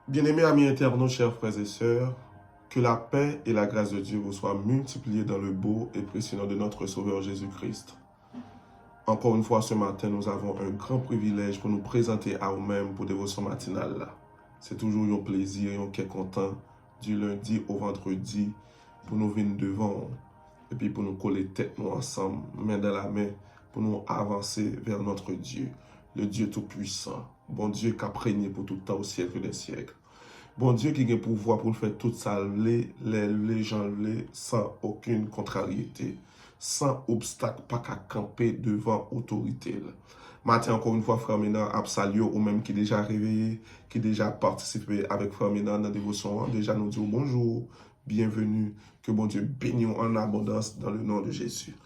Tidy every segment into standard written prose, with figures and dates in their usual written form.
Bien-aimés amis internautes, chers frères et sœurs, que la paix et la grâce de Dieu vous soient multipliées dans le beau et précieux nom de notre Sauveur Jésus-Christ. Encore une fois, ce matin, nous avons un grand privilège pour nous présenter à vous-mêmes pour dévotion matinale. C'est toujours un plaisir et un quai content du lundi au vendredi pour nous venir devant et puis pour nous coller tête nous ensemble, main dans la main, pour nous avancer vers notre Dieu, le Dieu Tout-Puissant, bon Dieu qui a régné pour tout temps au siècle des siècles. Bon Dieu qui a le pouvoir pour faire tout ça, les gens, sans aucune contrariété, sans obstacle, pas qu'à camper devant autorité. Matin, encore une fois, Frère Ménard, Absalio, ou même qui déjà réveillé, qui déjà participé avec Frère Ménard dans la dévotion, déjà nous dit bonjour, bienvenue, que bon Dieu bénisse en abondance dans le nom de Jésus.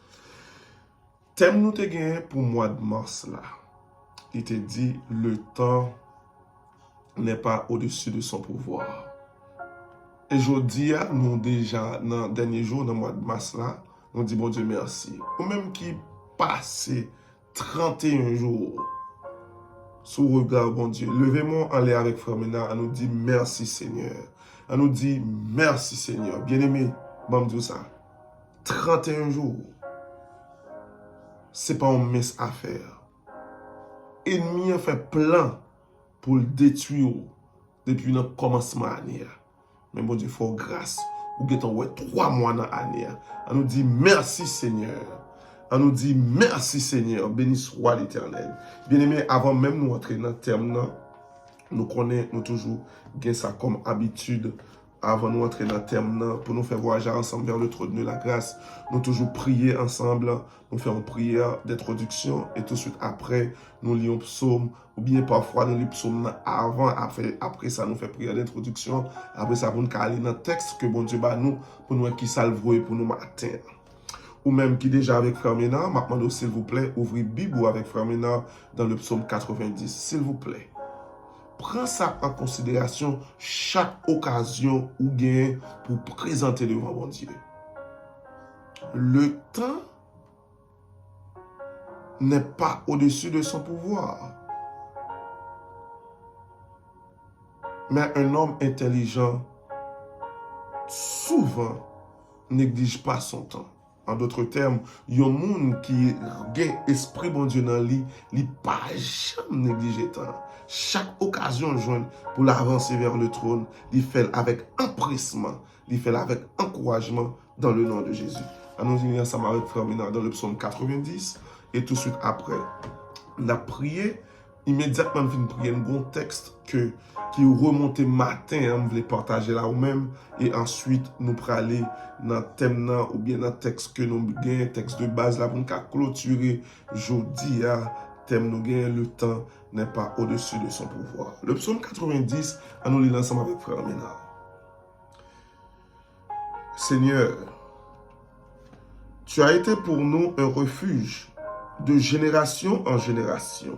Thème nous te gagné pour le mois de mars là. Il te dit le temps n'est pas au-dessus de son pouvoir. Et je dis, nous déjà, dans le dernier jour, dans le mois de mars là, on dit bon Dieu merci. Ou même qui passe 31 jours sous regard bon Dieu. Levez-moi en l'air avec Frère Ménard, on nous dit merci Seigneur. On nous dit merci Seigneur. Bien-aimé, bon Dieu ça. 31 jours, c'est pas une mince affaire. Ennemi a fait plein pour le détruire depuis le commencement de l'année. Mais bon Dieu, il faut grâce. Ou get 3 mois dans l'année. On nous dit merci Seigneur. On nous dit merci Seigneur. Béni soit l'Éternel. Bien-aimé, avant même nous entrer dans le terme, nous connaissons, nous toujours gain ça comme habitude. Avant nous entrer dans le terme, pour nous faire voyager ensemble vers le trône de la grâce, nous toujours prier ensemble, nous faisons une prière d'introduction et tout de suite après, nous lisons psaume, ou bien parfois nous lisons psaume avant, après ça nous fait prière d'introduction, après ça pour nous aller dans le texte que bon Dieu bat nous, pour nous qui salve pour nous matin. Ou même qui déjà avec Frère Ménard, maintenant s'il vous plaît, ouvrez Bible avec Frère Ménard dans le psaume 90, s'il vous plaît. Prends ça en considération chaque occasion ou gain pour présenter devant mon Dieu. Le temps n'est pas au-dessus de son pouvoir. Mais un homme intelligent souvent néglige pas son temps. En d'autres termes, il y a un monde qui a esprit bon Dieu dans lui, il pas jamais négliger temps. Chaque occasion jointe pour l'avancer vers le trône, il fait avec empressement, il fait avec encouragement dans le nom de Jésus. Allons-y ensemble avec Frère Ménard dans le psaume 90 et tout de suite après, on a prié. Immédiatement, je prier un bon texte qui remonté matin, on voulait partager là ou même, et ensuite nous pourrons aller dans le thème ou bien dans le texte que nous gagnons, texte de base là pour nous clôturer jeudi, thème nous gagnons, le temps n'est pas au-dessus de son pouvoir. Le psaume 90, à nous lire ensemble avec Frère Ménard. Seigneur, tu as été pour nous un refuge de génération en génération.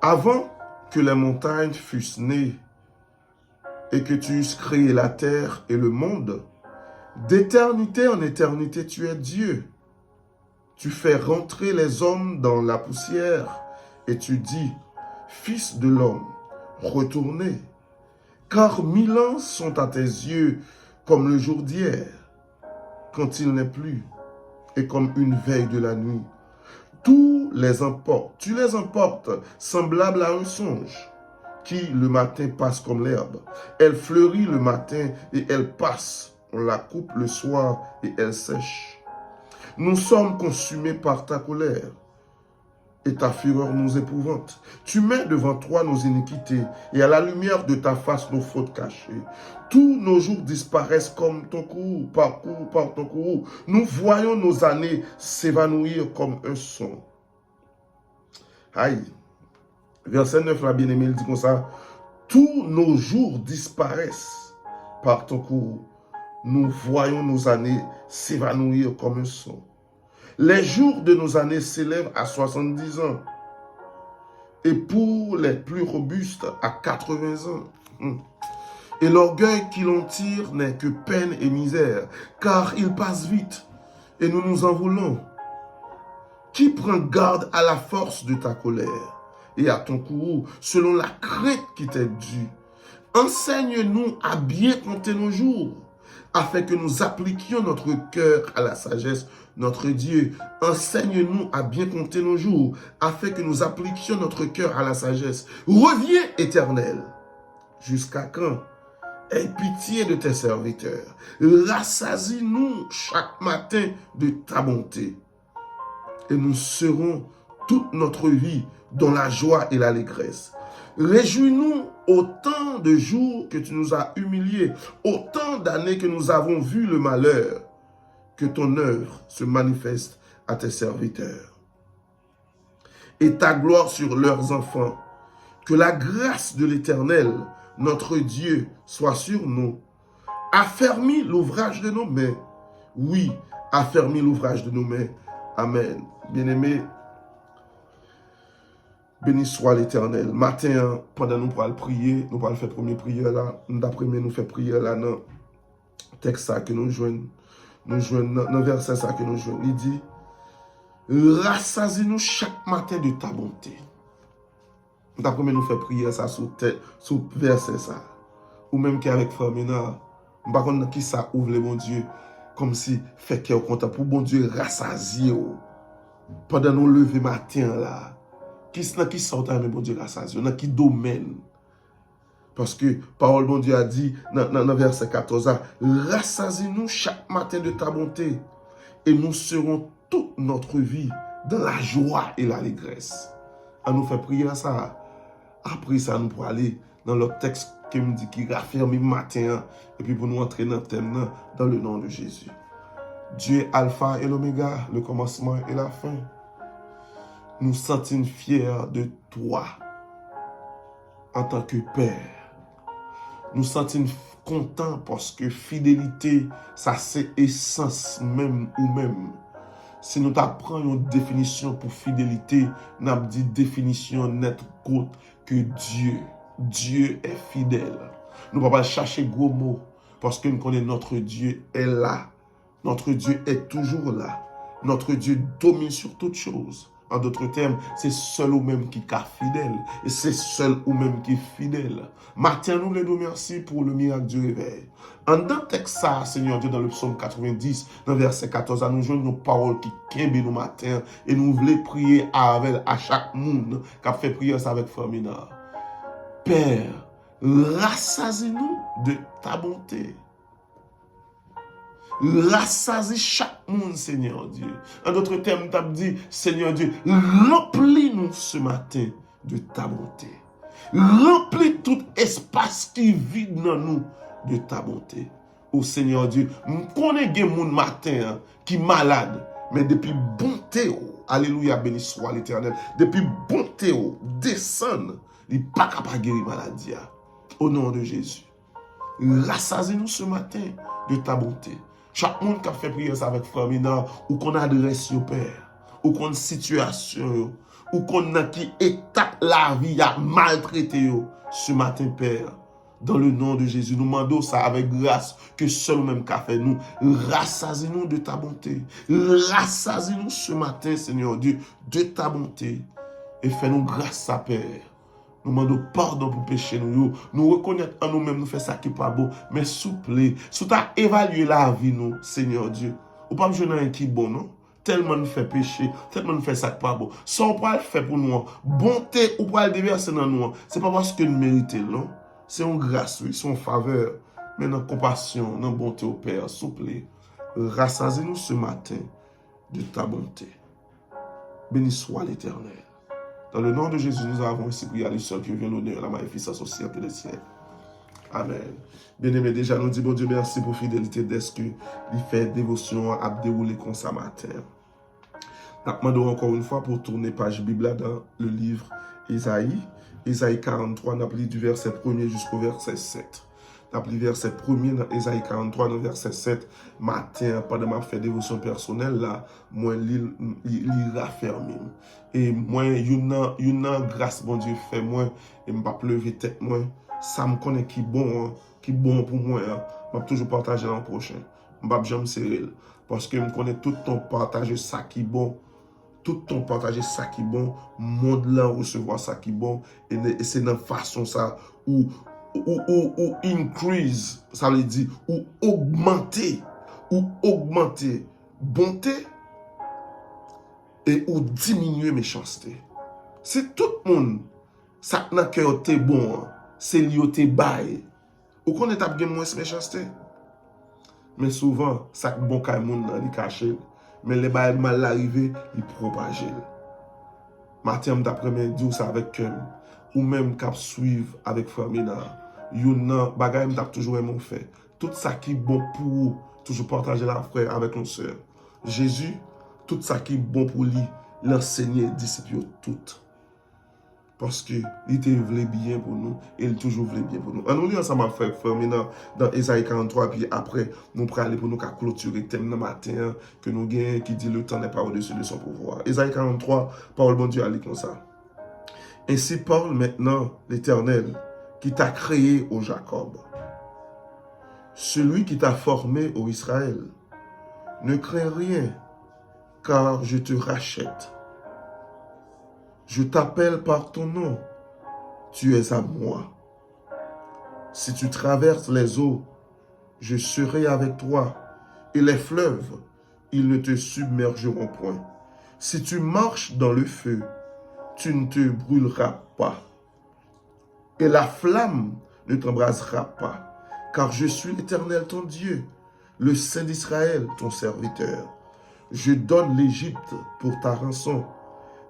Avant que les montagnes fussent nées et que tu eusses créé la terre et le monde, d'éternité en éternité tu es Dieu. Tu fais rentrer les hommes dans la poussière et tu dis, Fils de l'homme, retournez, car 1000 ans sont à tes yeux comme le jour d'hier, quand il n'est plus, et comme une veille de la nuit. Tu les emportes, semblables à un songe, qui le matin passe comme l'herbe. Elle fleurit le matin et elle passe. On la coupe le soir et elle sèche. Nous sommes consumés par ta colère et ta fureur nous épouvante. Tu mets devant toi nos iniquités et à la lumière de ta face nos fautes cachées. Tous nos jours disparaissent comme ton courroux, par ton courroux. Nous voyons nos années s'évanouir comme un son. Aïe. Verset 9, la bien-aimée, il dit comme ça. Tous nos jours disparaissent par ton courroux. Nous voyons nos années s'évanouir comme un son. Les jours de nos années s'élèvent à 70 ans. Et pour les plus robustes, à 80 ans. Et l'orgueil qui l'en tire n'est que peine et misère, car il passe vite, et nous nous en voulons. Qui prend garde à la force de ta colère et à ton courroux, selon la crainte qui t'est due, Enseigne-nous à bien compter nos jours, afin que nous appliquions notre cœur à la sagesse, notre Dieu. Enseigne-nous à bien compter nos jours, afin que nous appliquions notre cœur à la sagesse. Reviens, Éternel. Jusqu'à quand? Aie pitié de tes serviteurs. Rassasie-nous chaque matin de ta bonté. Et nous serons toute notre vie dans la joie et l'allégresse. Réjouis-nous autant de jours que tu nous as humiliés, autant d'années que nous avons vu le malheur, que ton œuvre se manifeste à tes serviteurs. Et ta gloire sur leurs enfants. Que la grâce de l'Éternel, notre Dieu, soit sur nous. Affermis l'ouvrage de nos mains. Oui, affermis l'ouvrage de nos mains. Amen. Bien-aimés, béni soit l'Éternel. Matin, pendant nous pourrons prier, nous pourrons faire première prière là. D'après nous faire prière là dans le texte que nous jouons. Nous jouons dans le verset que nous jouons. Il dit, rassasie-nous chaque matin de ta bonté. D'après nous faire prière ça sous verset ça. Ou même qu'avec Famina, par contre qui ça ouvre le bon Dieu comme si fait cœur content pour bon Dieu rassasier pendant nous lever matin là. Qui sort mais bon Dieu rassasier dans qui domaine. Parce que parole bon Dieu a dit dans verset 14 rassasie-nous chaque matin de ta bonté et nous serons toute notre vie dans la joie et l'allégresse. À nous faire prier ça. Après ça, nous pourrons aller dans le texte qui me dit qu'il raffermit matin et puis pour nous entrer dans le thème dans le nom de Jésus. Dieu est Alpha et l'Oméga, le commencement et la fin. Nous sentons fiers de toi en tant que Père. Nous sentons contents parce que fidélité, ça c'est essence même ou même. Si nous apprenons une définition pour fidélité, nous avons dit définition nette que Dieu est fidèle. Nous ne pouvons pas chercher gros mots parce que nous connaissons notre Dieu est là. Notre Dieu est toujours là. Notre Dieu domine sur toutes choses. En d'autres termes, c'est seul ou même qui est fidèle. Et c'est seul ou même qui est fidèle. Matin, nous les remercions pour le miracle du réveil. En dans texte ça, Seigneur Dieu, dans le psaume 90, dans le verset 14, nous jouons nos paroles qui kembe nous matin et nous voulons prier à chaque monde qui a fait prier ça avec Famina. Père, rassasie-nous de ta bonté. Rassasie chaque monde, Seigneur Dieu. En d'autres termes, tu as dit, Seigneur Dieu, remplis-nous ce matin de ta bonté. Remplis tout espace qui vide dans nous de ta bonté. Oh Seigneur Dieu, je connais des gens matin qui sont malades, mais depuis bonté, alléluia, béni soit l'Éternel, depuis bonté, descend, il n'est pas capable de guérir la maladie. Au nom de Jésus. Rassasie-nous ce matin de ta bonté. Chaque monde qui a fait prière avec Famina, ou qu'on adresse au Père, ou qu'on situation, ou qu'on a qui étape la vie a maltraité ce matin, Père. Dans le nom de Jésus, nous demandons ça avec grâce que seul même qu'a fait nous. Rassasie-nous de ta bonté. Rassasie-nous ce matin, Seigneur Dieu, de ta bonté. Et fais-nous grâce à Père. Nous demandons pardon pour pécher nous. Nous reconnaissons en nous-mêmes, nous faisons ça qui n'est pas beau. Mais souple, si tu as évalué la vie, nous, Seigneur Dieu, ou pas besoin d'un qui bon, non? Tellement nous fait pécher, tellement nous fait ça qui n'est pas beau. Ça, on peut le faire pour nous. Bonté, ou pas le déverser dans nous. Ce n'est pas parce que nous méritons, non? C'est une grâce, oui, c'est une faveur. Mais dans compassion, dans bonté au Père, souple, rassasie-nous ce matin de ta bonté. Béni soit l'Éternel. Dans le nom de Jésus, nous avons ainsi prié à lui seul qui vient l'honneur, la magnificence au siècle des siècles. Amen. Bien-aimé, déjà, nous disons, bon Dieu, merci pour fidélité d'est-ce qu'il fait dévotion à dérouler comme ça matin. Nous demandons encore une fois pour tourner page Bible dans le livre Isaïe. Isaïe 43, nous avons lu du verset 1er jusqu'au verset 7. Nous avons lu verset 1er dans Isaïe 43, dans le verset 7. Matin, pendant ma fait dévotion personnelle, là, moi, il raffermi. Et moi, une grâce, bon Dieu, fait moi, et je ne vais pas pleurer tête, moi. Ça me connaît qui bon pour moi. Je vais toujours partager l'an prochain. Je ne vais pas jamais serrer. Parce que je connais tout ton partage, ça qui bon. Tout ton partager ça qui bon, monde là recevoir ça qui bon, et c'est dans façon ça où ou increase, ça veut dire, ou augmenter, bonté, et ou diminuer méchanceté. C'est tout le monde, ça n'a que t'es bon, c'est lié t'es bail. Ou qu'on est à moins méchanceté. Mais souvent, ça bon quand moun nan li caché, mais les bail mal arrivé, il propage. Matin d'après-midi ça avec cœur ou même cap suivre avec Famina. Yon nan bagay m't'a toujours aimé fait. Tout ça qui bon pour vous, toujours partager la frère avec nos sœurs. Jésus, tout ça qui bon pour lui, l'enseigner disciples tout. Parce que il te voulait bien pour nous et il toujours voulait bien pour nous. On nous lit ensemble avec Famina dans Ésaïe 43 puis après nous prenons aller pour nous clôturer thème matin que nous gagnons qui dit le temps n'est pas au-dessus de son pouvoir. Ésaïe 43, parole bon Dieu a dit comme ça. Ainsi parle maintenant l'Éternel qui t'a créé, ô Jacob, celui qui t'a formé, ô Israël. Ne crains rien, car je te rachète. Je t'appelle par ton nom, tu es à moi. Si tu traverses les eaux, je serai avec toi, et les fleuves, ils ne te submergeront point. Si tu marches dans le feu, tu ne te brûleras pas, et la flamme ne t'embrasera pas, car je suis l'Éternel ton Dieu, le Saint d'Israël ton serviteur. Je donne l'Égypte pour ta rançon,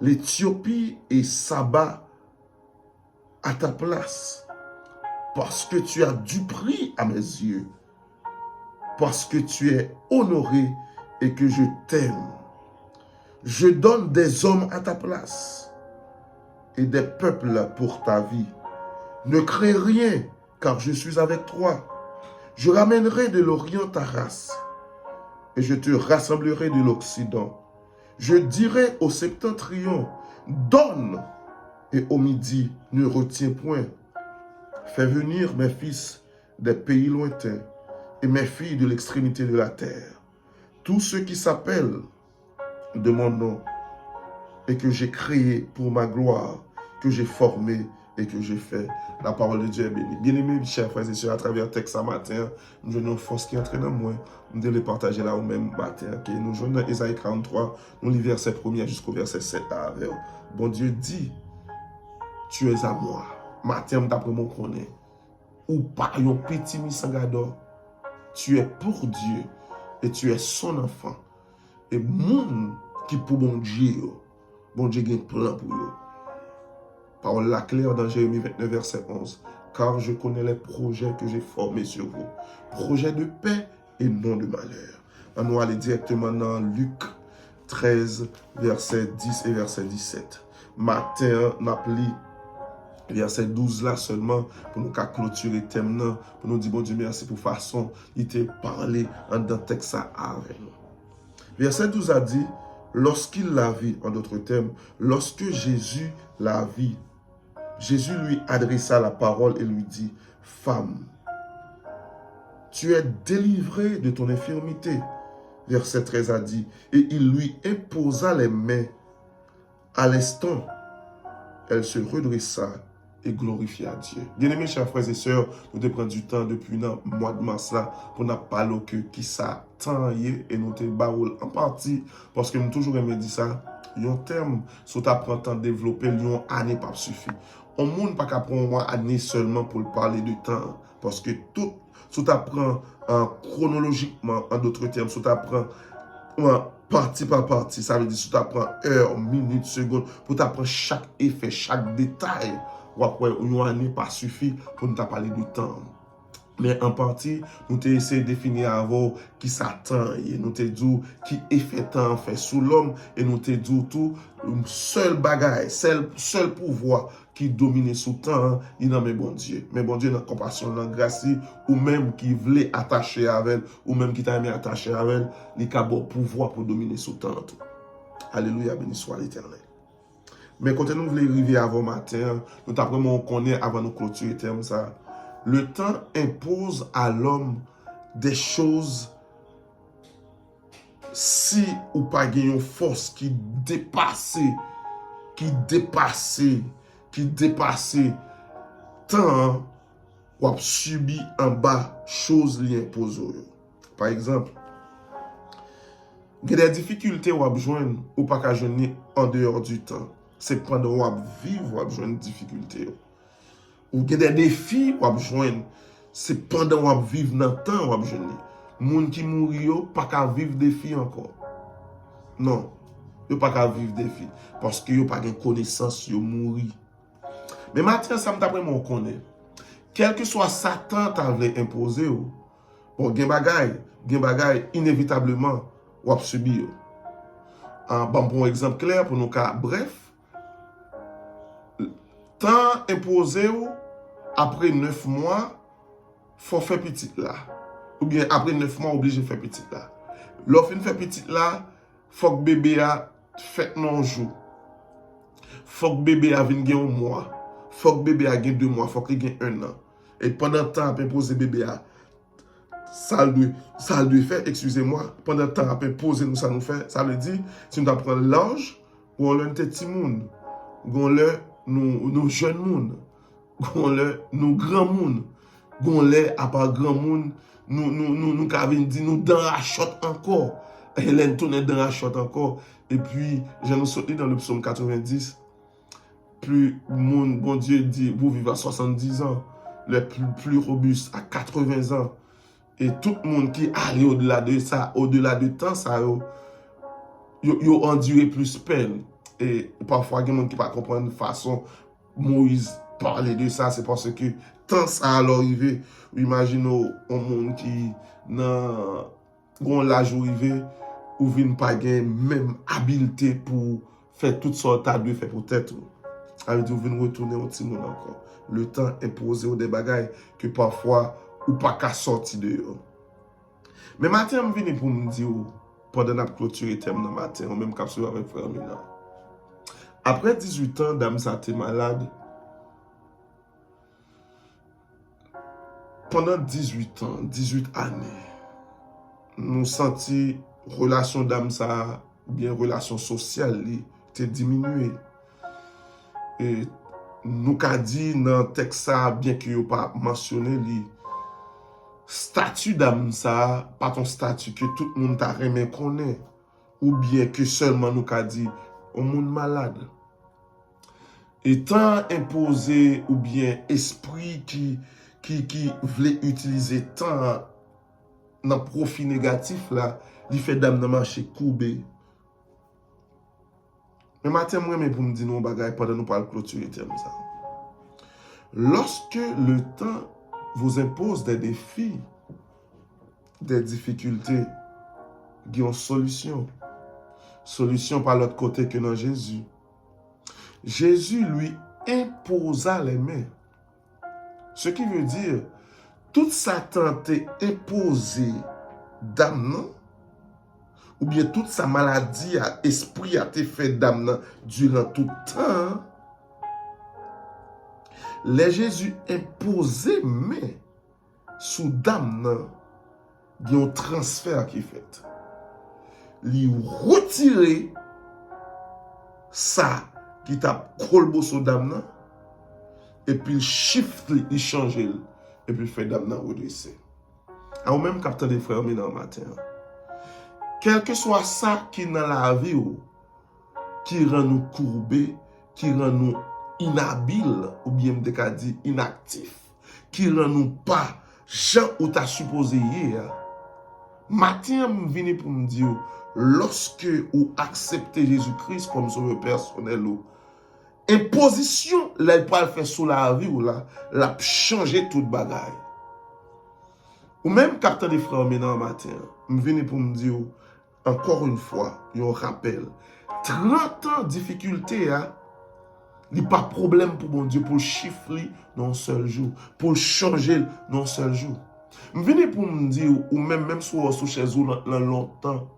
l'Éthiopie et Saba à ta place, parce que tu as du prix à mes yeux, parce que tu es honoré et que je t'aime. Je donne des hommes à ta place et des peuples pour ta vie. Ne crains rien, car je suis avec toi. Je ramènerai de l'Orient ta race, et je te rassemblerai de l'Occident. Je dirai au septentrion, donne, et au midi, ne retiens point. Fais venir mes fils des pays lointains, et mes filles de l'extrémité de la terre. Tous ceux qui s'appellent de mon nom, et que j'ai créé pour ma gloire, que j'ai formé et que j'ai fait. La parole de Dieu est bénie. Bien-aimés, chers frères et sœurs, à travers le texte ce matin, nous avons une force qui est entrée dans moi. Nous devons le partager là au même matin. Okay? Nous jouons dans Ésaïe 43, nous lisons verset 1er jusqu'au verset 7. Bon Dieu dit, tu es à moi. Matin, d'après mon connaît. Ou pas un petit misangado. Tu es pour Dieu et tu es son enfant. Et moun qui pour bon Dieu a un plan pour eux. Parole la claire dans Jérémie 29, verset 11. Car je connais les projets que j'ai formés sur vous. Projets de paix et non de malheur. On va aller directement dans Luc 13, verset 10 et verset 17. Matin, on a lu verset 12 là seulement pour nous clôturer le thème, pour nous dire bon Dieu merci pour façon il t'a parlé en dans texte avec nous. Verset 12 a dit, lorsqu'il la vit, en d'autres termes, lorsque Jésus la vit, Jésus lui adressa la parole et lui dit, femme, tu es délivrée de ton infirmité. Verset 13 a dit, et il lui imposa les mains. À l'instant, elle se redressa et glorifia Dieu. Bien-aimés, chers frères et sœurs, nous devons prendre du temps depuis le mois de mars là pour nous parler que qui ça tant et nous te baoul en partie parce que nous toujours aimé dire ça. Un terme, si tu apprends à développer, une année pas suffit. On ne peut pas prendre une année seulement pour parler de temps parce que tout, si tu apprends chronologiquement, en d'autres termes, si tu apprends partie par partie, ça veut dire si tu apprends heure, minute, seconde, pour t'apprendre chaque effet, chaque détail. Ou après, une année pas suffit pour nous parler du temps. Mais en partie, nous avons essayé de définir avant qui s'attend. Et nous avons dit qui effet temps fait sous l'homme. Et nous avons dit tout, seul bagaille, seul pouvoir qui domine sous temps, il n'a mais bon Dieu. Mais bon Dieu, dans la compassion, dans la grâce, ou même qui voulait attacher avec elle, ou même qui t'a aimé attacher avec elle, il a bon pouvoir pour dominer sous temps. Alléluia, béni soit l'Éternel. Mais quand nous voulons arriver avant matin, nous t'apprenons qu'on connaît avant nous clôturer terme ça. Le temps impose à l'homme des choses si ou pas une force qui dépasse temps, ou subi en bas chose li impose. Par exemple, il y a des difficultés ou joindre ou pas qu'à joindre en dehors du temps. C'est pendant ou vivre ou joindre difficulté. Ou il y a des défis ou joindre. C'est pendant ou vivre dans le temps ou joindre. Moun qui mourit pas qu'à vivre défi encore. Non, yo pas qu'à vivre défi parce que yo pas de connaissance yo mourir. Mais maintenant ça me d'après mon connaît. Quel que soit Satan t'a voulu imposer, bon, gen bagay inévitablement ou a subi. Bon, pour un exemple clair pour nous cas bref, temps imposé après 9 mois, faut faire petit là. Ou bien après 9 mois obligé de faire petit là. L'offre fait petit là, faut que bébé a fait non jour. Faut que bébé a vienne un mois. Faut que bébé a 2 mois, faut qu'il ait 1 an. Et pendant le temps, après poser bébé à ça doit faire, excusez-moi, pendant le temps, après poser nous, ça nous fait, ça veut dire, si nous apprenons l'âge, ou on l'a un petit monde, ou on l'a nous jeunes monde, ou on l'a nous grands monde, ou on l'a à part grand monde, nous avons dit, nous dans la shot encore. Hélène tourne dans la shot encore. Et puis, je nous sorti dans le psaume 90, plus monde, bon Dieu dit, vous vivez à 70 ans. Le plus robuste à 80 ans. Et tout le monde qui allait au-delà de ça, au-delà du temps, ça, yo enduré plus peine. Et parfois, il y a des gens qui ne comprennent pas de façon Moïse parler de ça, c'est parce que tant ça a arrivé. Imaginez un monde qui, dans l'âge arrivé, ou vient pas gagner même habileté pour faire toutes sortes de faire peut-être. Avec dit, vous venez retourner au petit monde encore. Le temps imposé ou des bagailles que parfois ou pas qu'à sortir de eux. Mais matin, je viens pour me dire, pendant la clôture et thème dans matin, ou même capsule avec frère Mina. Après 18 ans, dame ça était malade. Pendant 18 ans, 18 années, nous senti relation dame ça, bien relation sociale, était diminuée. Et nous avons dit dans le texte, bien que vous pas mentionné, le statut d'âme, ça, pas ton statut que tout le monde t'a remis connaît, ou bien que seulement nous avons dit, au monde malade. Étant imposé, ou bien esprit qui voulait utiliser tant dans profit négatif, là, il fait d'âme dans marché courbé. Mais matin, moi, pour me dire nos bagages pendant nous parlons clôturer ça. Lorsque le temps vous impose des défis, des difficultés, il y a une solution. Solution par l'autre côté que dans Jésus. Jésus lui imposa les mains. Ce qui veut dire, toute sa tente imposée d'âme, ou bien toute sa maladie à esprit a été fait d'âme durant tout le temps, les Jésus imposé mais sous d'âme, il y a un transfert qui est fait. Il retirer ça qui t'a colbo sous d'âme, et puis il shift, il change, et puis il fait d'âme redresser. Ou même capteur des frères, mais dans le matin. Quel que soit ça qui est dans la vie, qui rend nous courbés, qui rend nous inhabiles, ou bien dit inactifs, qui rend nous pas gens où tu as supposé hier. Matin, je viens pour me dire, lorsque vous acceptez Jésus-Christ comme sauveur personnel, imposition, là, il peut le faire sous la vie, ou là, la changer toute bagaille. Ou même capteur des frères, mais dans le matin, je viens pour me dire, encore une fois, un rappel. 30 ans de difficulté, il n'y a pas de problème pour mon Dieu pour chiffrer dans un seul jour, pour changer dans un seul jour. Je viens pour me dire, ou même si vous êtes chez vous dans longtemps,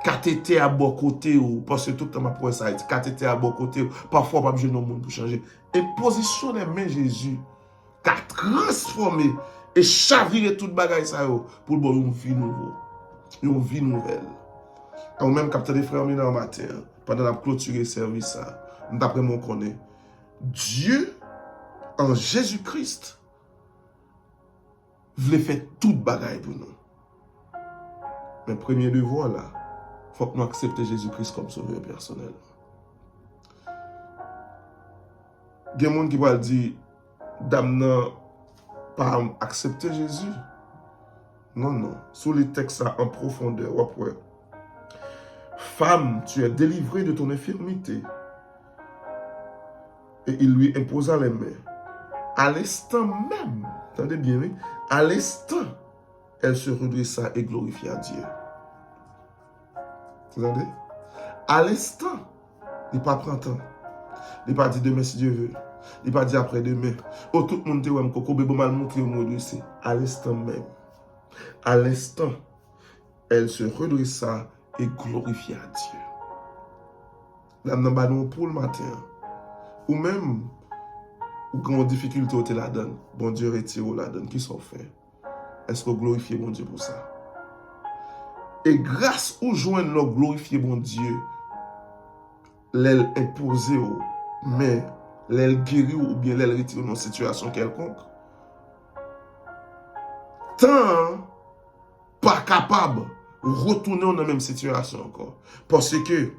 quand tu étais à bon côté, ou parce que tout le temps, ma pour ça, quand tu étais à bon côté, parfois, pas besoin de monde pour changer. Et position des mains Jésus, qui a transformé et chaviré toute bagaille ça pour le bon une vie nouvelle. Une vie nouvelle. Ou même capteur des frères dans le matin, pendant la clôture et service, d'après mon connaît, Dieu, en Jésus-Christ, voulait faire toute bagaille pour nous. Mais premier devoir là, il faut que nous acceptions Jésus-Christ comme sauveur personnel. Il y a des gens qui vont dire, dame n'a pas accepter Jésus. Non, non. Sous les textes en profondeur, ouais. Femme, tu es délivrée de ton infirmité. Et il lui imposa les mains. À l'instant même, attendez bien, oui, à l'instant, elle se redressa et glorifia Dieu. Vous entendez? À l'instant, il n'est pas printemps. Il n'est pas dit demain si Dieu veut. Il n'est pas dit après-demain. Oh, tout le monde te voit, coco, bébé mal montré au monde aussi. À l'instant même. À l'instant, elle se redressa et glorifia Dieu. Là, nous avons pour le matin. Ou même, ou quand difficulté au la donne, bon Dieu retire la donne, qui sont fait? Est-ce que glorifier bon Dieu pour ça? Et grâce au joint de glorifier bon Dieu, l'aile imposée, mais l'aile guérie ou bien l'aile retire dans une situation quelconque, tant pas capable de retourner dans la même situation encore. Parce que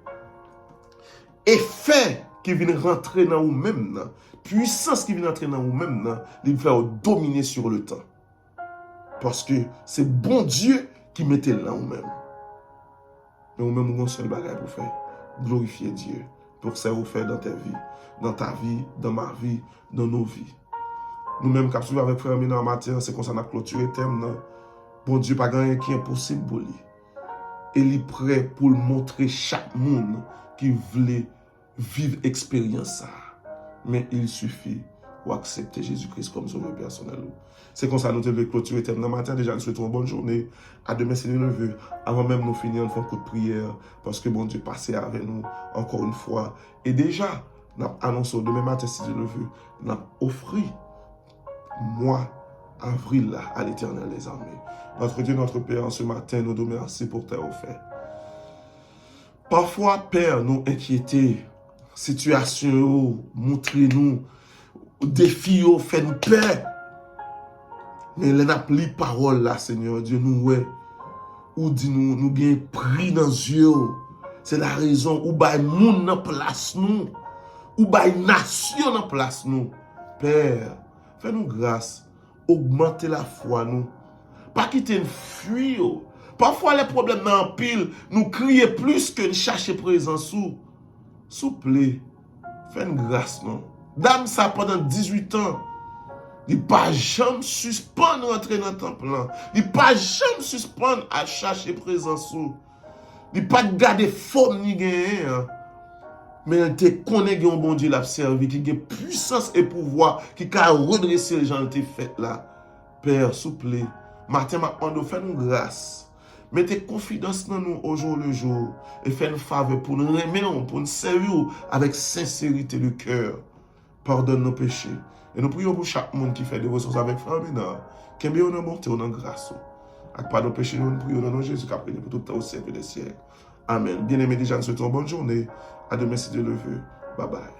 effet qui vient rentrer dans vous-même, puissance qui vient rentrer dans vous-même, il va faire dominer sur le temps. Parce que c'est bon Dieu qui mettait là vous-même. Mais vous-même, vous avez un seul bagage pour faire. Glorifier Dieu. Pour ça, vous faire dans ta vie, dans ma vie, dans nos vies. Nous-mêmes, quand nous avec frère Mina en matière, c'est qu'on s'en a clôturé le thème. Bon Dieu, pas rien qui est impossible pour lui. Et il est prêt pour le montrer chaque monde qui voulait vivre l'expérience. Mais il suffit d'accepter Jésus-Christ comme sauveur personnel. C'est comme ça que nous devons clôturer le thème dans le matin. Déjà, nous souhaitons une bonne journée. À demain, si Dieu le veut. Avant même nous finir, nous faisons un coup de prière. Parce que bon Dieu passé avec nous encore une fois. Et déjà, nous annonçons demain matin, si Dieu le veut, nous offrir mois avril là, à l'Éternel des armées. Notre Dieu, notre Père, en ce matin, nous te remercions pour tes offert. Parfois, Père, nous inquiéter, situation, montrer-nous, défis, fait nous peur. Mais nous n'avons pas parole là, Seigneur Dieu, nous, ouais. Ou dit-nous, nous bien pris dans les yeux. C'est la raison où bah monde dans place nous, où bah nation dans place nous. Père, fais-nous grâce, augmenter la foi nous. Pas quitter une fuite. Parfois les problèmes en pile, nous crier plus que nous chercher présence sous. S'il vous plaît, fais-nous grâce non. Dame ça pendant 18 ans. Il ne pas jamais suspendre rentrer dans le temple. Il ne pas jamais suspendre à chercher présence sous. Il ne pas garder forme ni gagner. Mais il te connaît que bon Dieu l'a servi, qui a puissance et pouvoir, qui a redressé les gens qui fait là. Père, s'il vous plaît, matin, on fait nous grâce. Mettez confiance dans nous au jour le jour et faites une faveur pour nous aimer, pour nous servir avec sincérité de cœur. Pardonne nos péchés. Et nous prions pour chaque monde qui fait des ressources avec frère Ménard. Qu'il y ait une bonté, une grâce. Avec pas de péché, nous prions dans nom de Jésus qui a pris pour tout le temps au siècle des siècles. Amen. Bien-aimés, déjà, nous souhaitons une bonne journée. À demain si Dieu le veut. Bye bye.